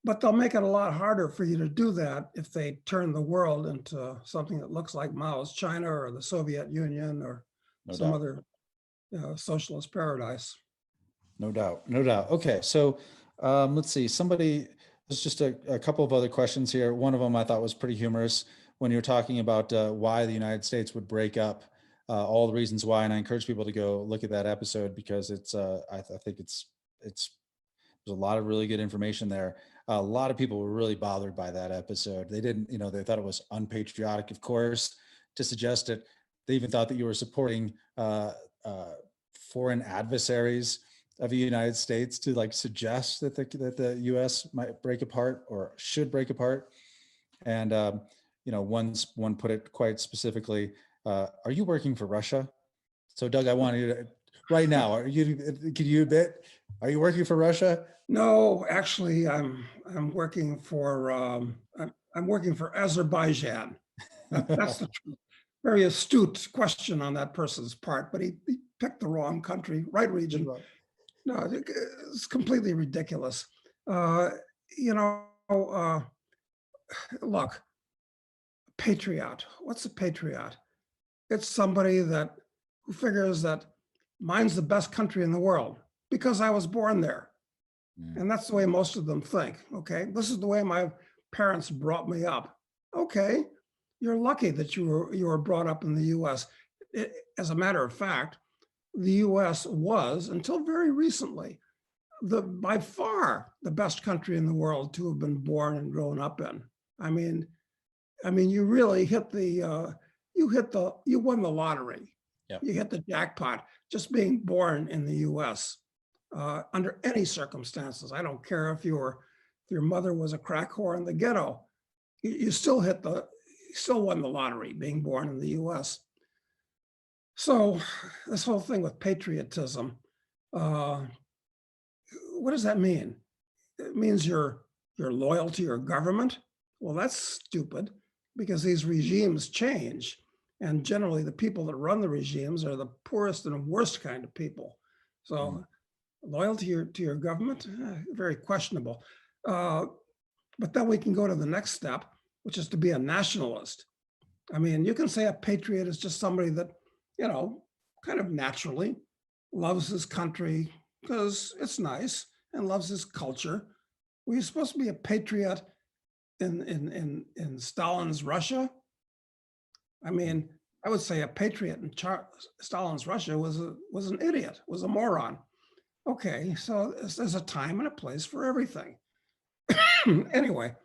but they'll make it a lot harder for you to do that if they turn the world into something that looks like Mao's China or the Soviet Union or No some doubt. other socialist paradise. No doubt. No doubt. Okay. So let's see. There's just a couple of other questions here. One of them I thought was pretty humorous when you were talking about why the United States would break up, all the reasons why. And I encourage people to go look at that episode because I think there's a lot of really good information there. A lot of people were really bothered by that episode. They didn't, they thought it was unpatriotic, of course, to suggest it. They even thought that you were supporting foreign adversaries of the United States to like suggest that the U.S. might break apart or should break apart. And one put it quite specifically: "Are you working for Russia?" So, Doug, I want you to right now. Can you admit? Are you working for Russia? No, actually, I'm working for I'm working for Azerbaijan. That's the truth. Very astute question on that person's part, but he picked the wrong country, right region. No, it's completely ridiculous. You know, look, patriot. What's a patriot? It's somebody who figures that mine's the best country in the world because I was born there. And that's the way most of them think. Okay, this is the way my parents brought me up. Okay, you're lucky that you were brought up in the U.S. As a matter of fact, the U.S. was, until very recently, by far the best country in the world to have been born and grown up in. I mean, you really you won the lottery. Yep. You hit the jackpot just being born in the U.S. Under any circumstances. I don't care if your mother was a crack whore in the ghetto. You still won the lottery being born in the U.S. So this whole thing with patriotism, what does that mean? It means you're loyal to your government? Well, that's stupid because these regimes change. And generally the people that run the regimes are the poorest and worst kind of people. So loyalty to your government, very questionable. But then we can go to the next step, which is to be a nationalist. I mean, you can say a patriot is just somebody that, kind of naturally loves his country because it's nice and loves his culture. Were you supposed to be a patriot in Stalin's Russia? I mean, I would say a patriot in Stalin's Russia was an idiot, was a moron. Okay, so there's a time and a place for everything. Anyway,